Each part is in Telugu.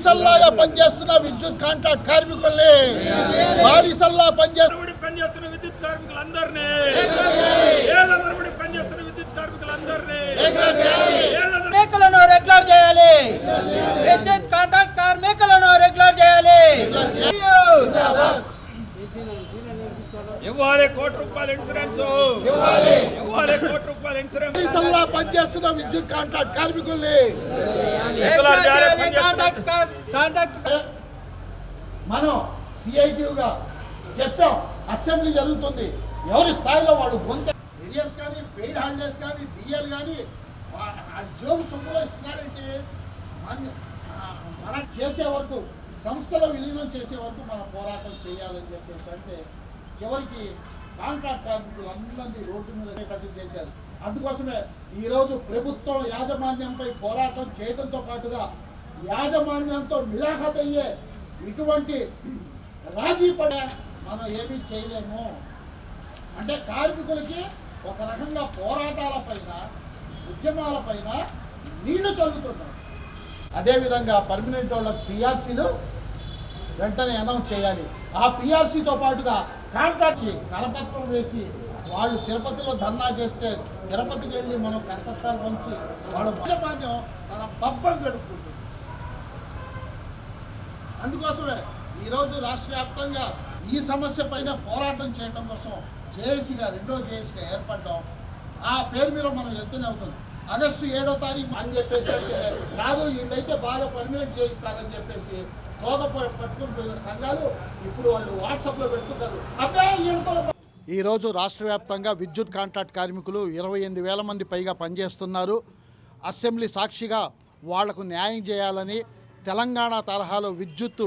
బానిసల్లాగా పనిచేస్తున్న విద్యుత్ కాంట్రాక్ట్ కార్మికుల్ని బానిసల్లా పనిచేస్తున్న విద్యుత్ కార్మికులందరినీ పనిచేస్తున్న విద్యుత్ కార్మికులందరినీ రెగ్యులర్ చేయాలి. విద్యుత్ కాంట్రాక్ట్ కార్మికులను రెగ్యులర్ చేయాలి. ఇవ్వాలి ₹1 ఇన్సూరెన్స్, ఇవ్వాలి ₹1 ఇన్సూరెన్స్. బానిసల్లా పనిచేస్తున్న విద్యుత్ కాంట్రాక్ట్ కార్మికుల్ని మనం సిఐటిగా చెప్పాం. అసెంబ్లీ జరుగుతుంది, ఎవరి స్థాయిలో వాళ్ళు గొంత ఏరియాస్ కానీ పెయిడ్ హాలిడేస్ కానీ డిఎల్ కానీ జోబు సొమ్ములో ఇస్తున్నారంటే మనం చేసే వరకు సంస్థలో విలీనం చేసే వరకు మన పోరాటం చేయాలని చెప్పేసి అంటే చివరికి కాంట్రాక్ట్ కార్మికులు అందరినీ రోడ్డు మీద కట్టి చేశారు. అందుకోసమే ఈరోజు ప్రభుత్వం యాజమాన్యంపై పోరాటం చేయడంతో పాటుగా యాజమాన్యంతో మిలాఖత్ అయ్యే ఇటువంటి రాజీ పడే మనం ఏమీ చేయలేము. అంటే కార్మికులకి ఒక రకంగా పోరాటాలపైన ఉద్యమాలపైన నీళ్లు చల్లుతున్నారు. అదేవిధంగా పర్మనెంట్ వాళ్ళ పిఆర్సీలు వెంటనే అనౌన్స్ చేయాలి. ఆ పిఆర్సీతో పాటుగా కాంట్రాక్ట్ కరపత్రం వేసి వాళ్ళు తిరుపతిలో ధర్నా చేస్తే తిరుపతికి వెళ్ళి మనం కరపత్రాలు పంచి వాళ్ళ యాజమాన్యం తన పబ్బం గడుపుకుంటుంది. అందుకోసమే ఈరోజు రాష్ట్ర వ్యాప్తంగా ఈ సమస్య పైన పోరాటం చేయడం కోసం జేఏసీగా 2వ జేఏసీగా ఏర్పడ్డాం. ఆ పేరు మీద మనం వెళ్తూనే అవుతుంది. ఆగస్టు 7వ తారీఖు అని చెప్పేసి అంటే కాదు, వీళ్ళైతే బాగా పర్మనెంట్ చేయిస్తారని చెప్పేసి పట్టుకుని పోయిన సంఘాలు ఇప్పుడు వాళ్ళు వాట్సాప్లో పెడుతుంటారు. ఈరోజు రాష్ట్ర వ్యాప్తంగా విద్యుత్ కాంట్రాక్ట్ కార్మికులు 28,000 మంది పైగా పనిచేస్తున్నారు. అసెంబ్లీ సాక్షిగా వాళ్లకు న్యాయం చేయాలని తెలంగాణ తరహాలో విద్యుత్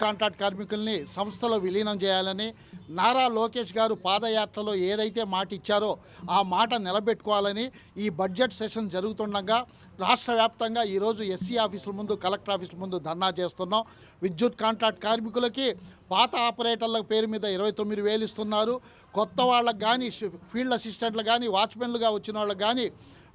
కాంట్రాక్ట్ కార్మికుల్ని సంస్థలో విలీనం చేయాలని నారా లోకేష్ గారు పాదయాత్రలో ఏదైతే మాట ఇచ్చారో ఆ మాట నిలబెట్టుకోవాలని ఈ బడ్జెట్ సెషన్ జరుగుతుండగా రాష్ట్ర వ్యాప్తంగా ఈరోజు ఎస్సీ ఆఫీసుల ముందు, కలెక్టర్ ఆఫీసుల ముందు ధర్నా చేస్తున్నాం. విద్యుత్ కాంట్రాక్ట్ కార్మికులకి పాత ఆపరేటర్ల పేరు మీద 29,000 ఇస్తున్నారు. కొత్త వాళ్ళకి కానీ, ఫీల్డ్ అసిస్టెంట్లు కానీ, వాచ్మెన్లుగా వచ్చిన వాళ్ళకి కానీ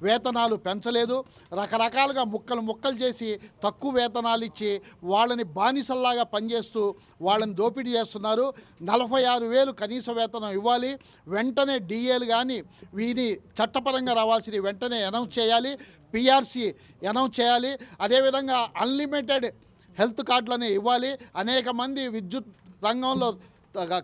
వేతనాలు పెంచలేదు. రకరకాలుగా ముక్కలు చేసి తక్కువ వేతనాలు ఇచ్చి వాళ్ళని బానిసల్లాగా పనిచేస్తూ వాళ్ళని దోపిడీ చేస్తున్నారు. 46,000 కనీస వేతనం ఇవ్వాలి. వెంటనే డిఏలు కానీ వీని చట్టపరంగా రావాల్సినవి వెంటనే అనౌన్స్ చేయాలి. పిఆర్సీ అనౌన్స్ చేయాలి. అదేవిధంగా అన్లిమిటెడ్ హెల్త్ కార్డులని ఇవ్వాలి. అనేక మంది విద్యుత్ రంగంలో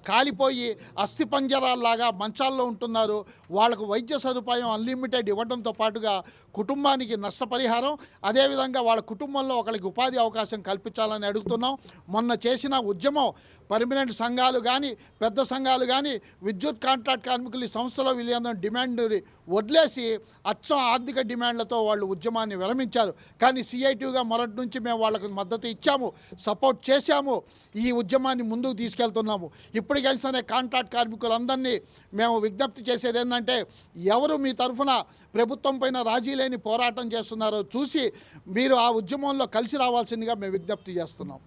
కాలిపోయి అస్థిపంజరాల్లాగా మంచాల్లో ఉంటున్నారు. వాళ్ళకు వైద్య సదుపాయం అన్లిమిటెడ్ ఇవ్వడంతో పాటుగా కుటుంబానికి నష్టపరిహారం, అదేవిధంగా వాళ్ళ కుటుంబంలో ఒకరికి ఉపాధి అవకాశం కల్పించాలని అడుగుతున్నాం. మొన్న చేసిన ఉద్యమం పర్మనెంట్ సంఘాలు కానీ, పెద్ద సంఘాలు కానీ విద్యుత్ కాంట్రాక్ట్ కార్మికులు సంస్థలో విలీనం డిమాండ్ వదిలేసి అచ్చం ఆర్థిక డిమాండ్లతో వాళ్ళు ఉద్యమాన్ని విరమించారు. కానీ సిఐటిగా మొదటి నుంచి మేము వాళ్ళకు మద్దతు ఇచ్చాము, సపోర్ట్ చేశాము, ఈ ఉద్యమాన్ని ముందుకు తీసుకెళ్తున్నాము. ఇప్పటికైనా కాంట్రాక్ట్ కార్మికులందరినీ మేము విజ్ఞప్తి చేసేది ఏంటంటే, ఎవరు మీ తరఫున ప్రభుత్వం పైన రాజీ లేని పోరాటం చేస్తున్నారో చూసి మీరు ఆ ఉద్యమంలో కలిసి రావాల్సిందిగా మేము విజ్ఞప్తి చేస్తున్నాం.